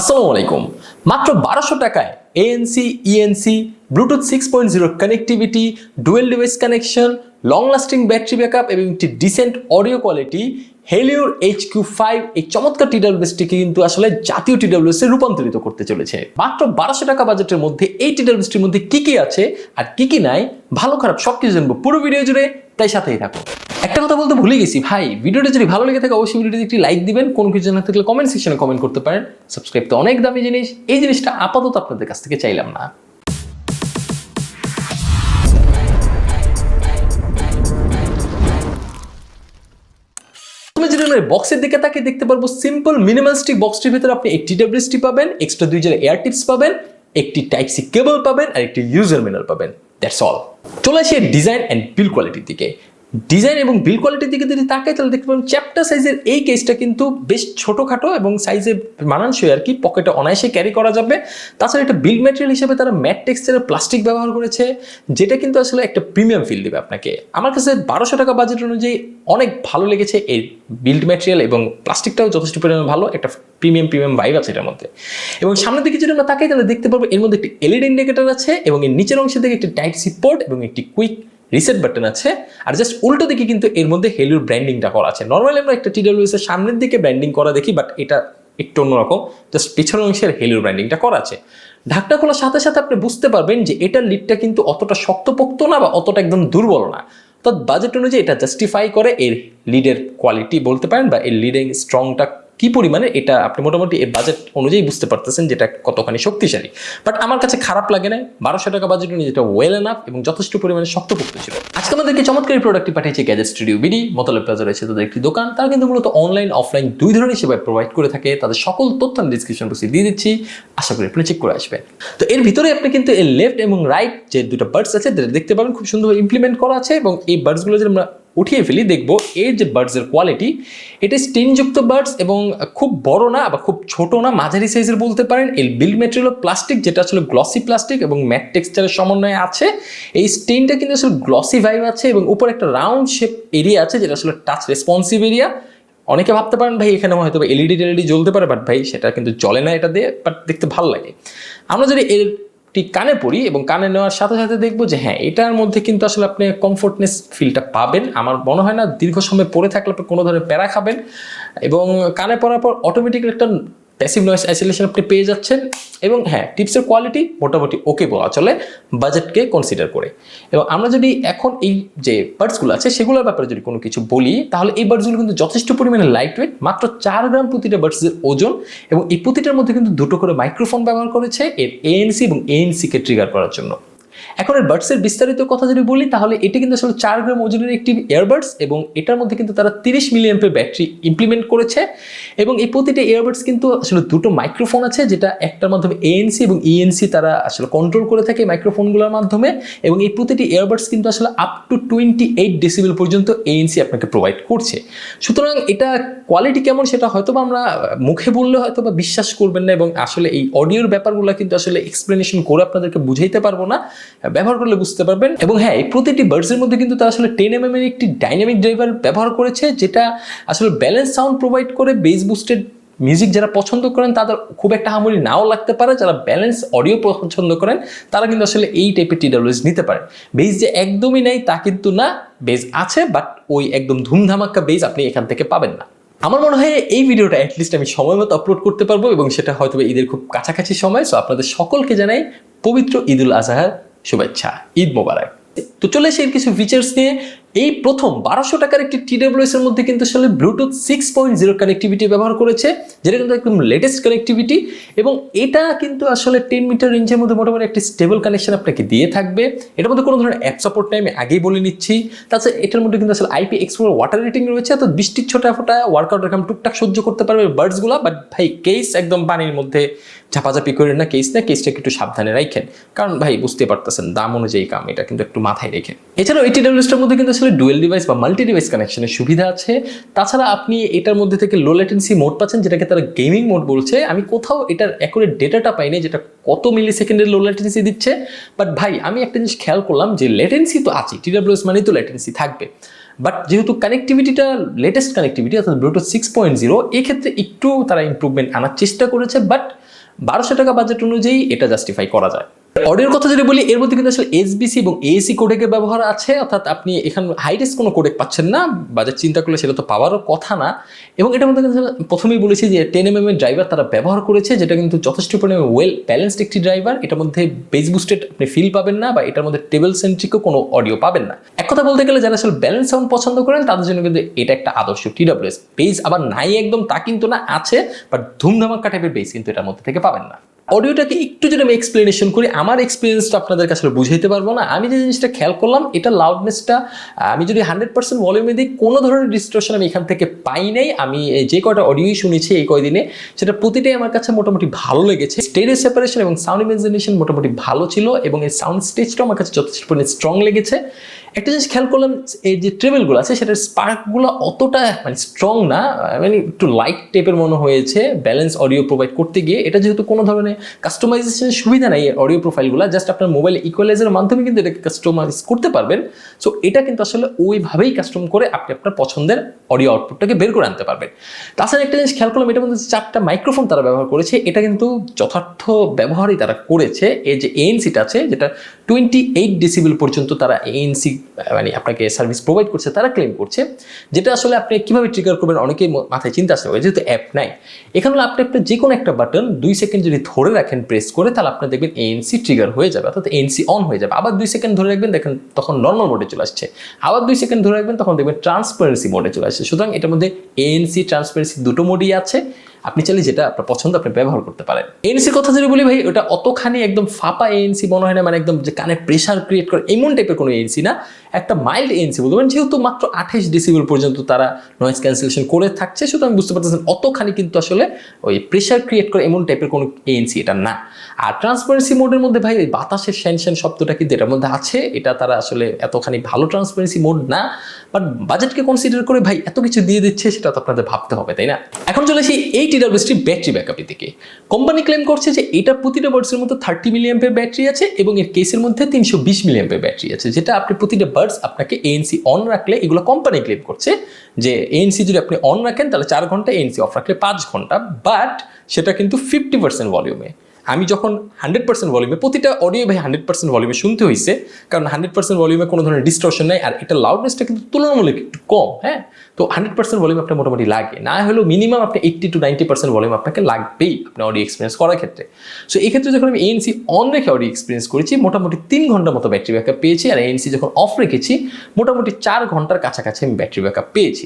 আসসালামু আলাইকুম। মাত্র 1200 টাকায় ANC, ENC, Bluetooth 6.0 connectivity, dual device connection, long lasting battery backup এবং একটি ডিসেন্ট অডিও কোয়ালিটি হেলিওর HQ5 এই চমৎকার TWS-টিকে কিন্তু আসলে জাতীয় TWS-এ রূপান্তরিত করতে চলেছে। মাত্র 1200 টাকা বাজেটের মধ্যে এই TWS-টির মধ্যে কি কি আছে আর কি কি নাই, ভালো খারাপ সবকিছু জানবো পুরো ভিডিও জুড়ে, তাই সাথেই থাকো। একটা কথা বলতে ভুলে গেছি ভাই, ভিডিওটা যদি ভালো লেগে থাকে অবশ্যই ভিডিওতে একটি লাইক দিবেন, কোনো কিছু না থাকলে কমেন্ট সেকশনে কমেন্ট করতে পারেন। সাবস্ক্রাইব তো অনেক দামি জিনিস, এই জিনিসটা আপাতত আপনাদের কাছ থেকে চাইলাম না। তুমি যদি বক্সের দিকে তাকিয়ে দেখতে পারবো সিম্পল মিনিমালিস্টিক বক্সটির ভিতরে আপনি একটি TWS পাবেন, এক্সট্রা 2 জেলা এয়ার টিপস পাবেন, একটি টাইপ সি কেবল পাবেন আর একটি ইউজার ম্যানুয়াল পাবেন। That's all. চলে আসি ডিজাইন অ্যান্ড বিল্ড কোয়ালিটির দিকে। ডিজাইন এবং বিল্ড কোয়ালিটির দিকে যদি তাকাই তাহলে দেখতে পাবেন চ্যাপ্টার সাইজের এই কেসটা কিন্তু বেশ ছোটোখাটো এবং সাইজে মানানসই আর কি, পকেটে অনায়াসে ক্যারি করা যাবে। তাছাড়া এটা বিল্ড ম্যাটেরিয়াল হিসেবে তারা ম্যাট টেক্সচারের প্লাস্টিক ব্যবহার করেছে, যেটা কিন্তু আসলে একটা প্রিমিয়াম ফিল দেবে আপনাকে। আমার কাছে 1200 টাকা বাজেট অনুযায়ী অনেক ভালো লেগেছে এই বিল্ড ম্যাটেরিয়াল, এবং প্লাস্টিকটাও যথেষ্ট পরিমাণে ভালো, একটা প্রিমিয়াম ভাইব আছে এটার মধ্যে। এবং সামনের দিকে যদি আমরা তাকাই তাহলে দেখতে পারবো এর মধ্যে একটি LED ইন্ডিকেটর আছে, এবং এর নিচের অংশের দিকে একটি টাইপ সি পোর্ট এবং একটি কুইক রিসেট বাটন আছে। আর জাস্ট উল্টো দিকে কিন্তু এর মধ্যে হেলিওর ব্র্যান্ডিংটা করা আছে। নর্মালি আমরা একটা TWS এর সামনের দিকে ব্র্যান্ডিং করা দেখি, বাট এটা একটু অন্যরকম, জাস্ট পিছনের অংশের হেলিওর ব্র্যান্ডিংটা করা আছে। ঢাকনা খোলার সাথে সাথে আপনি বুঝতে পারবেন যে এটার লিডটা কিন্তু অতটা শক্তপোক্ত না বা অতটা একদম দুর্বল না। তো বাজেট অনুযায়ী এটা জাস্টিফাই করে এর লিডের কোয়ালিটি বলতে পারেন, বা এর লিডিং স্ট্রংটা কি পরিমাণে, এটা আপনি মোটামুটি এর বাজেট অনুযায়ী বুঝতে পারতেছেন যেটা কতখানি শক্তিশালী। বাট আমার কাছে খারাপ লাগে না, 1200 টাকা বাজেট অনুযায়ী যেটা ওয়েল এনাফ এবং যথেষ্ট পরিমাণে শক্তপোক্ত ছিল। আজকে আমাদেরকে চমৎকার এই প্রোডাক্টটি পাঠিয়েছে গ্যাজেট স্টুডিও বিডি। মতলব প্লাজা রয়েছে তাদের একটি দোকান, তারা কিন্তু মূলত অনলাইন অফলাইন দুই ধরনের সেবা প্রোভাইড করে থাকে। তাদের সকল তথ্য আমি ডিসক্রিপশন বক্সে দিয়ে দিচ্ছি, আশা করি আপনি চেক করে আসবেন। তো এর ভিতরে আপনি কিন্তু এর লেফট এবং রাইট যে দুটো বার্ডস আছে দেখতে পাবেন, খুব সুন্দর ইমপ্লিমেন্ট করা আছে। এবং এই বার্ডসগুলো যদি আমরা উঠিয়ে ফেলি দেখবো এর যে বার্ডসের কোয়ালিটি, এটা স্টিনযুক্ত বার্ডস এবং খুব বড় না বা খুব ছোট না, মাঝারি সাইজের বলতে পারেন। এর বিল্ড ম্যাটেরিয়াল প্লাস্টিক, যেটা আসলে গ্লসি প্লাস্টিক এবং ম্যাট টেক্সচারের সমন্বয়ে আছে। এই স্টেনটা কিন্তু আসলে গ্লসি ভাইব আছে, এবং উপরে একটা রাউন্ড শেপ এরিয়া আছে যেটা আসলে টাচ রেসপন্সিভ এরিয়া। অনেকে ভাবতে পারেন ভাই এখানে হয়তো LED জ্বলতে পারে, বাট ভাই সেটা কিন্তু জ্বলে না এটা দিয়ে, বাট দেখতে ভালো লাগে। আমরা যদি কানে পড়ি এবং কানে নেওয়ার সাথে সাথে দেখবো যে হ্যাঁ, এটার মধ্যে কিন্তু আসলে আপনি কমফোর্টনেস ফিলটা পাবেন। আমার মনে হয় না দীর্ঘ সময় পরে থাকলে আপনি কোনো ধরনের প্যারা খাবেন, এবং কানে পড়ার পর অটোমেটিক একটা প্যাসিভ নয়েজ আইসোলেশন আপনি পেয়ে যাচ্ছেন। এবং হ্যাঁ, টিপসের কোয়ালিটি মোটামুটি ওকে বলা চলে বাজেটকে কনসিডার করে। এবং আমরা যদি এখন এই যে বার্ডসগুলো আছে সেগুলোর ব্যাপারে যদি কোনো কিছু বলি, তাহলে এই বার্ডসগুলো কিন্তু যথেষ্ট পরিমাণে লাইট ওয়েট, মাত্র 4 গ্রাম প্রতিটা বার্ডসের ওজন। এবং এই প্রতিটার মধ্যে কিন্তু দুটো করে মাইক্রোফোন ব্যবহার করেছে এর ANC এবং ANC-কে ট্রিগার করার জন্য। এখন এর বার্ডসের বিস্তারিত কথা যদি বলি, তাহলে এটি কিন্তু আসলে 4 গ্রাম ওজনের একটি ইয়ারবাডস, এবং এটার মধ্যে কিন্তু তারা 30 মিলিঅ্যাম্পের ব্যাটারি ইমপ্লিমেন্ট করেছে। এবং এই প্রতিটা ইয়ারবাডস কিন্তু আসলে দুটো মাইক্রোফোন আছে, যেটা একটার মাধ্যমে ANC এবং ENC তারা আসলে কন্ট্রোল করে থাকে মাইক্রোফোনগুলোর মাধ্যমে। এবং এই প্রতিটি ইয়ারবাডস কিন্তু আসলে আপ টু 28 ডেসিবেল পর্যন্ত ANC আপনাকে প্রোভাইড করছে। সুতরাং এটা কোয়ালিটি কেমন সেটা হয়তো বা আমরা মুখে বললে হয়তো বা বিশ্বাস করবেন না, এবং আসলে এই অডিওর ব্যাপারগুলো কিন্তু আসলে এক্সপ্লেনেশন করে আপনাদেরকে বুঝাইতে পারবো না, ব্যবহার করলে বুঝতে পারবেন। এবং হ্যাঁ, এই প্রতিটি বার্ডসের মধ্যে কিন্তু তারা আসলে 10mm এর একটি ডাইনামিক ড্রাইভার ব্যবহার করেছে, যেটা আসলে ব্যালেন্স সাউন্ড প্রোভাইড করে। বেস বুস্টেড মিউজিক যারা পছন্দ করেন তাদের খুব একটা হামুরি নাও লাগতে পারে, যারা ব্যালেন্স অডিও পছন্দ করেন তারা কিন্তু আসলে এই টাইপের TWS নিতে পারেন। বেস যে একদমই নেই তা কিন্তু না, বেস আছে, বাট ওই একদম ধুমধামাক্কা বেস আপনি এখান থেকে পাবেন না। আমার মনে হয় এই ভিডিওটা অ্যাটলিস্ট আমি সময় মতো আপলোড করতে পারবো, এবং সেটা হয়তো ঈদের খুব কাছাকাছি সময়। সো আপনাদের সকলকে জানাই পবিত্র ঈদুল আজহার শুভেচ্ছা, ঈদ মোবারক। তো চলে এসে কিছু ফিচার্স নিয়ে। এই প্রথম 1200 টাকার একটি TWS এর মধ্যে কিন্তু আসলে ব্লুটুথ 6.0 কানেক্টিভিটি ব্যবহার করেছে, যেটা কিন্তু একদম লেটেস্ট কানেক্টিভিটি। এবং এটা কিন্তু আসলে 10 মিটার রেঞ্জের মধ্যে মোটামুটি একটি স্টেবল কানেকশন আপনাকে দিয়ে থাকবে। এটার মধ্যে কোনো ধরনের অ্যাপ সাপোর্ট নেই, আমি আগেই বলে নিচ্ছি। তাছাড়া এটার মধ্যে কিন্তু আসলে IPX4 ওয়াটার রেটিং রয়েছে, তো বৃষ্টির ছোটাফোটা ওয়ার্কআউট এরকম টুকটাক সহ্য করতে পারবে বার্ডসগুলো। বাট ভাই কেস একদম পানির মধ্যে ঝাপাঝাপি করেন না, কেসটাকে একটু সাবধানে রাখেন, কারণ ভাই বুঝতে পারতেছেন দাম অনুযায়ী কাম, এটা কিন্তু একটু মাথায় রেখেন। এছাড়াও এই TWS-টার মধ্যে কিন্তু আসলে ডুয়েল ডিভাইস বা মাল্টি ডিভাইস কানেকশনের সুবিধা আছে। তাছাড়া আপনি এটার মধ্যে থেকে লো ল্যাটেন্সি মোড পাচ্ছেন, যেটাকে তারা গেমিং মোড বলছে। আমি কোথাও এটার অ্যাকুরেট ডেটাটা পাইনি যেটা কত মিলি সেকেন্ডের লো ল্যাটেন্সি দিচ্ছে, বাট ভাই আমি একটা জিনিস খেয়াল করলাম যে ল্যাটেন্সি তো আছে, TWS মানেই তো ল্যাটেন্সি থাকবে। বাট যেহেতু কানেক্টিভিটিটা লেটেস্ট কানেক্টিভিটি অর্থাৎ ব্লুটুথ 6.0, এই ক্ষেত্রে একটু তারা ইমপ্রুভমেন্ট আনার চেষ্টা করেছে। বাট 1200 টাকা বাজেট অনুযায়ী এটা জাস্টিফাই করা যায়। অডিওর কথা যদি বলি, এর মধ্যে কিন্তু আসলে এসবিসি এবং এএসি কোডেকের ব্যবহার আছে, অর্থাৎ আপনি এখানে হাইরেস্ট কোনো কোডেক পাচ্ছেন না, বাজেট চিন্তা করলে সেটা তো পাওয়ারও কথা না। এবং এটার মধ্যে কিন্তু প্রথমেই বলেছি যে 10mm এর ড্রাইভার তারা ব্যবহার করেছে, যেটা কিন্তু যথেষ্ট পরিমাণে ওয়েল ব্যালেন্সড একটি ড্রাইভার। এটার মধ্যে বেস বুস্টেড আপনি ফিল পাবেন না, বা এটার মধ্যে টেবল সেন্ট্রিকও কোনো অডিও পাবেন না। এক কথা বলতে গেলে যারা আসলে ব্যালেন্স সাউন্ড পছন্দ করেন তাদের জন্য কিন্তু এটা একটা আদর্শ টিডব্লিউএস। বেস আবার নাই একদম তা কিন্তু না, আছে, বাট ধুমধামাক্কা টাইপের বেস কিন্তু এটার মধ্যে থেকে পাবেন না। অডিওটাকে একটু যদি আমি এক্সপ্লেনেশন করি, আমার এক্সপিরিয়েন্সটা আপনাদেরকে আসলে বুঝাইতে পারবো না। আমি যে জিনিসটা খেয়াল করলাম, এটা লাউডনেসটা আমি যদি 100% ভলিউমে দিই, কোনো ধরনের ডিস্টরশন আমি এখান থেকে পাই নাই। আমি যে কয়টা অডিওই শুনেছি এই কয়দিনে, সেটা প্রতিটাই আমার কাছে মোটামুটি ভালো লেগেছে। স্টেরিও সেপারেশন এবং সাউন্ড ইমাজিনেশন মোটামুটি ভালো ছিল, এবং এই সাউন্ড স্টেজটাও আমার কাছে যথেষ্ট পরিমাণে স্ট্রং লেগেছে। একটা জিনিস খেয়াল করলাম, এই যে ট্রেবেলগুলো আছে সেটার স্পার্কগুলো অতটা মানে স্ট্রং না, মানে একটু লাইট টাইপের মনে হয়েছে ব্যালেন্স অডিও প্রোভাইড করতে গিয়ে। এটা যেহেতু কোনো ধরনের কাস্টমাইজেশনের সুবিধা নাই অডিও প্রোফাইলগুলো, জাস্ট আপনার মোবাইল ইকুয়ালাইজারের মাধ্যমে কিন্তু এটাকে কাস্টমাইজ করতে পারবেন। সো এটা কিন্তু আসলে ওইভাবেই কাস্টম করে আপনি আপনার পছন্দের অডিও আউটপুটটাকে বের করে আনতে পারবেন। তাছাড়া একটা জিনিস খেয়াল করলাম, এটার মধ্যে 4টা মাইক্রোফোন তারা ব্যবহার করেছে, এটা কিন্তু যথার্থ ব্যবহারই তারা করেছে। এই যে এএনসিটা আছে, যেটা 28 ডেসিবেল পর্যন্ত তারা এএনসি মানে আপনাকে সার্ভিস প্রোভাইড করছে, তারা ক্লেম করছে। যেটা আসলে আপনি কিভাবে ট্রিগার করবেন অনেকেই মাথায় চিন্তা আসতে হবে, যেহেতু অ্যাপ নাই। এখানে আপনি আপনার যে কোনো একটা বাটন 2 সেকেন্ড যদি ধরে রাখেন প্রেস করে, তাহলে আপনার দেখবেন এএনসি ট্রিগার হয়ে যাবে, অর্থাৎ এএনসি অন হয়ে যাবে। আবার 2 সেকেন্ড ধরে রাখবেন, দেখেন তখন নর্মাল মোডে চলে আসছে। আবার 2 সেকেন্ড ধরে রাখবেন, তখন দেখবেন ট্রান্সপারেন্সি মোডে চলে আসছে। সুতরাং এটার মধ্যে এএনসি ট্রান্সপারেন্সি দুটো মোডই আছে, আপনি চাইলে যেটা আপনার পছন্দ আপনি ব্যবহার করতে পারেন। এএনসির কথা যদি বলি ভাই, ওটা অতখানি একদম ফাঁপা এএনসি মনে হয় না, মানে একদম যে কানে প্রেশার ক্রিয়েট করে এমন টাইপের কোনো এএনসি না, একটা মাইল্ড এএনসি বলতে পারেন। যেহেতু মাত্র 28 ডেসিবেল পর্যন্ত তারা নয়েজ ক্যান্সেলেশন করে থাকছে, সুতরাং বুঝতে পারতেছেন অতখানি কিন্তু আসলে ওই প্রেশার ক্রিয়েট করে এমন টাইপের কোনো এএনসি এটা না। আর ট্রান্সপারেন্সি মোডের মধ্যে ভাই ওই বাতাসের শ্যান শব্দটা কিন্তু এটার মধ্যে আছে, এটা তারা আসলে এতখানি ভালো ট্রান্সপারেন্সি মোড না। বাট বাজেটকে কনসিডার করে ভাই এত কিছু দিয়ে দিচ্ছে, সেটা তো আপনাদের ভাবতে হবে, তাই না? এখন চলে আসি এই টিডব্লিউএসটি ব্যাটারি ব্যাকআপের দিকে। কোম্পানি ক্লেম করছে যে এটা প্রতিটা বার্ডসের মধ্যে 30 মিলিঅ্যাম্পের ব্যাটারি আছে, এবং এর কেসের মধ্যে 320 মিলিঅ্যাম্পের ব্যাটারি আছে, যেটা আপনি প্রতিটা বার্ডস আপনাকে এএনসি অন রাখলে, এগুলো কোম্পানি ক্লেম করছে যে এএনসি যদি আপনি অন রাখেন তাহলে 4 ঘন্টা, এএনসি অফ রাখলে 5 ঘন্টা। বাট সেটা কিন্তু 50% ভলিউমে। আমি যখন 100% ভলিউমে, প্রতিটা অডিও ভাই 100% ভলিউমে শুনতে হয়েছে, কারণ 100% ভলিউমে কোনো ধরনের ডিস্টরশন নাই, আর এটা লাউডনেসটা কিন্তু তুলনামূলক একটু কম। হ্যাঁ, তো 100% ভলিউম আপনার মোটামুটি লাগে না, হলেও মিনিমাম আপনি 80 to 90% ভলিউম আপনাকে লাগবেই আপনার অডিও এক্সপিরিয়েন্স করার ক্ষেত্রে। সো এই ক্ষেত্রে যখন আমি এএনসি অন রেখে অডিও এক্সপিরিয়েন্স করেছি, মোটামুটি 3 ঘন্টার মতো ব্যাটারি ব্যাকআপ পেয়েছি, আর এএনসি যখন অফ রেখেছি মোটামুটি 4 ঘন্টার কাছাকাছি আমি ব্যাটারি ব্যাকআপ পেয়েছি,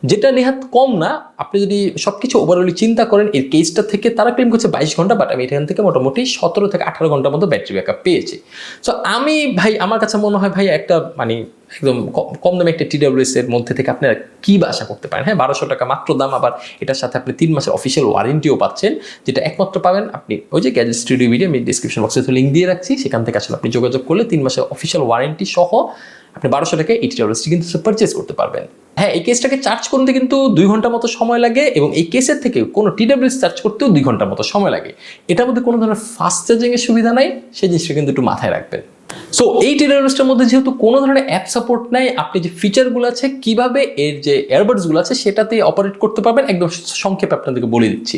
যেটা নেহাত কম না। আপনি যদি সবকিছু ওভারঅলি চিন্তা করেন, এর কেসটা থেকে তারা ক্লেম করছে 22 ঘন্টা, বাট আমি এখান থেকে মোটামুটি 17 থেকে 18 ঘন্টার মতো ব্যাটারি ব্যাকআপ পেয়েছি। সো আমি ভাই, আমার কাছে মনে হয় ভাই একটা মানে একদম কম দামে একটা টিডব্লিউএস এর মধ্যে থেকে আপনারা কি বা আশা করতে পারেন? হ্যাঁ, 1200 টাকা মাত্র দাম, আবার এটার সাথে আপনি 3 মাসের অফিসিয়াল ওয়ারেন্টিও পাচ্ছেন, যেটা একমাত্র পাবেন আপনি ওই যে গ্যাজেট স্টুডিও ভিডিও আমি ডিসক্রিপশন বক্সে লিঙ্ক দিয়ে রাখছি, সেখান থেকে আসলে আপনি যোগাযোগ করলে 3 মাসের অফিসিয়াল ওয়ারেন্টি সহ আপনি 1200 টাকায় এই টিডব্লিউএসটি কিন্তু পারচেজ করতে পারবেন। হ্যাঁ, এই কেসটাকে চার্জ করতে কিন্তু 2 ঘন্টার মতো সময় লাগে, এবং এই কেসের থেকে কোনো টিডব্লিউএস চার্জ করতেও 2 ঘন্টার মতো সময় লাগে। এটার মধ্যে কোনো ধরনের ফাস্ট চার্জিংয়ের সুবিধা নাই, সেই জিনিসটা কিন্তু একটু মাথায় রাখবেন। সো এই টিডব্লিউএসটার মধ্যে যেহেতু কোনো ধরনের অ্যাপ সাপোর্ট নাই, আপনি যে ফিচারগুলো আছে, কিভাবে এর যে এয়ারবাডসগুলো আছে সেটাতে অপারেট করতে পারবেন, একদম সংক্ষেপে আপনাদেরকে বলে দিচ্ছি।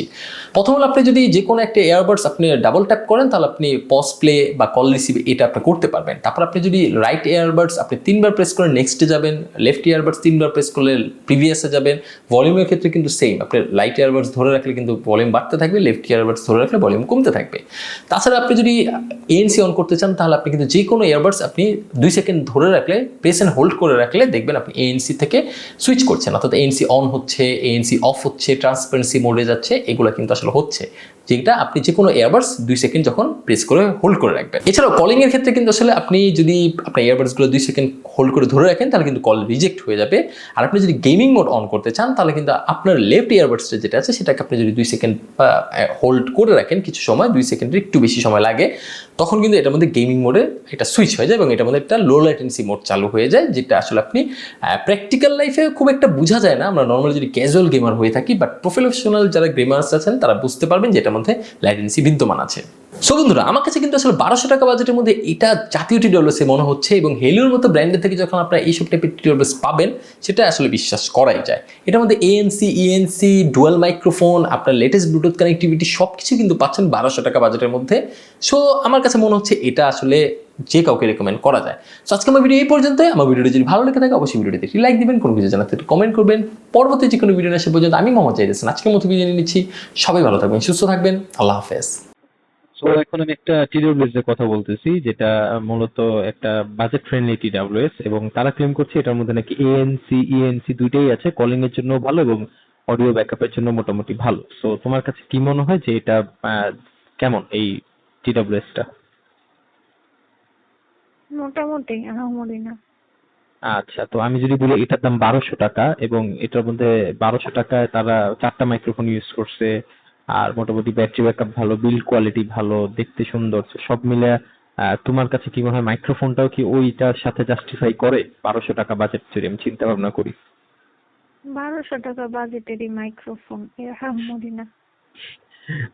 প্রথম হলো, আপনি যদি যে কোনো একটা এয়ারবাডস আপনি ডাবল ট্যাপ করেন, তাহলে আপনি পজ প্লে বা কল রিসিভ এটা আপনি করতে পারবেন। তারপর আপনি যদি রাইট এয়ারবাডস আপনি 3 বার প্রেস করে নেক্সটে যাবেন, লেফট এয়ারবাডস 3 বার প্রেস করলে প্রিভিয়াসে যাবেন। ভলিউমের ক্ষেত্রে কিন্তু সেম, আপনি রাইট এয়ারবাডস ধরে রাখলে কিন্তু ভলিউম বাড়তে থাকবে, লেফট এয়ারবাডস ধরে রাখলে ভলিউম কমতে থাকবে। তাছাড়া আপনি যদি এএনসি অন করতে চান, তাহলে আপনি কিন্তু যে কোনো এয়ারবাডস আপনি 2 সেকেন্ড ধরে রাখলে, প্রেস এন্ড হোল্ড করে রাখলে দেখবেন আপনি এএনসি থেকে সুইচ করছেন, অর্থাৎ এএনসি অন হচ্ছে, এএনসি অফ হচ্ছে, ট্রান্সপারেন্সি মোডে যাচ্ছে, এগুলো কিন্তু আসলে হচ্ছে, যেটা আপনি যে কোনো এয়ারবাডস 2 সেকেন্ড যখন প্রেস করে হোল্ড করে রাখবেন। এছাড়াও কলিং এর ক্ষেত্রে কিন্তু আসলে আপনি যদি আপনার এয়ারবাডসগুলো 2 সেকেন্ড হোল্ড করে ধরে রাখেন, তাহলে কিন্তু কল রিজেক্ট হয়ে যাবে। আর আপনি যদি গেমিং মোড অন করতে চান, তাহলে কিন্তু আপনার লেফট এয়ারবাডসটা যেটা আছে সেটাকে আপনি যদি 2 সেকেন্ড হোল্ড করে রাখেন, কিছু সময় 2 সেকেন্ডের একটু বেশি সময় লাগে, তখন কিন্তু এটার মধ্যে গেমিং মোডে এটা সুইচ হয়ে যায়, এবং এটার মধ্যে একটা লো ল্যাটেন্সি মোড চালু হয়ে যায়, যেটা আসলে আপনি প্র্যাকটিক্যাল লাইফে খুব একটা বোঝা যায় না। আমরা নর্মালি যদি ক্যাজুয়াল গেমার হয়ে থাকি, বাট প্রফেশনাল যারা গেমার্স আছেন তারা বুঝতে পারবেন যে এটা এটার মধ্যে ল্যাটেন্সি বিদ্যমান আছে। সো বন্ধুরা, আমার কাছে কিন্তু আসলে 1200 টাকা বাজেটের মধ্যে এটা জাতীয় TWS মনে হচ্ছে, এবং হেলিওর মতো ব্র্যান্ডের থেকে যখন আপনারা এইসব টাইপের TWS পাবেন সেটা আসলে বিশ্বাস করাই যায়। এটার মধ্যে ANC, ENC, ডুয়াল মাইক্রোফোন, আপনার লেটেস্ট ব্লুটুথ কানেক্টিভিটি সব কিছু কিন্তু পাচ্ছেন 1200 টাকা বাজেটের মধ্যে। সো আমার কাছে মনে হচ্ছে এটা আসলে যে কাউকে রেকমেন্ড করা যায়। সো আজকে আমার ভিডিও এই পর্যন্তই। আমার ভিডিওটি যদি ভালো লেগে থাকে অবশ্যই ভিডিওটিতে একটি লাইক দিবেন, কোনো কিছু জানাতে একটু কমেন্ট করবেন। পরবর্তী যে কোনো ভিডিও আসা পর্যন্ত আমি মোহাম্মদ জাহিদ হাসান আজকের মতো বিদায় নিচ্ছি। সবাই ভালো থাকবেন, সুস্থ থাকবেন, আল্লাহ হাফেজ। তো এখন আমি একটা TWS এর কথা বলতেছি, যেটা মূলত একটা বাজেট ফ্রেন্ডলি TWS, এবং তারা ক্লেম করছে এটার মধ্যে নাকি ANC ENC দুইটাই আছে, কলিং এর জন্য ভালো এবং অডিও ব্যাকআপের জন্য মোটামুটি ভালো। সো তোমার কাছে কি মনে হয় যে এটা কেমন এই TWS টা? মোটামুটি আহামরি না। আচ্ছা, তো আমি যদি বলি এটার দাম 1200 টাকা, এবং এটার মধ্যে 1200 টাকায় তারা 4টা মাইক্রোফোন ইউজ করছে, আর মোটামুটি ব্যাটারি ব্যাকআপ ভালো, বিল্ড কোয়ালিটি ভালো, দেখতে সুন্দর, তো সব মিলে তোমার কাছে কি মনে হয় মাইক্রোফোনটাও কি ওইটার সাথে জাস্টিফাই করে 1200 টাকা বাজেট যদি আমি চিন্তা ভাবনা করি? 1200 টাকা বাজেটেরই মাইক্রোফোন, এ আহামরি না।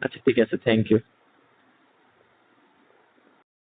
আচ্ছা ঠিক আছে, থ্যাংক ইউ।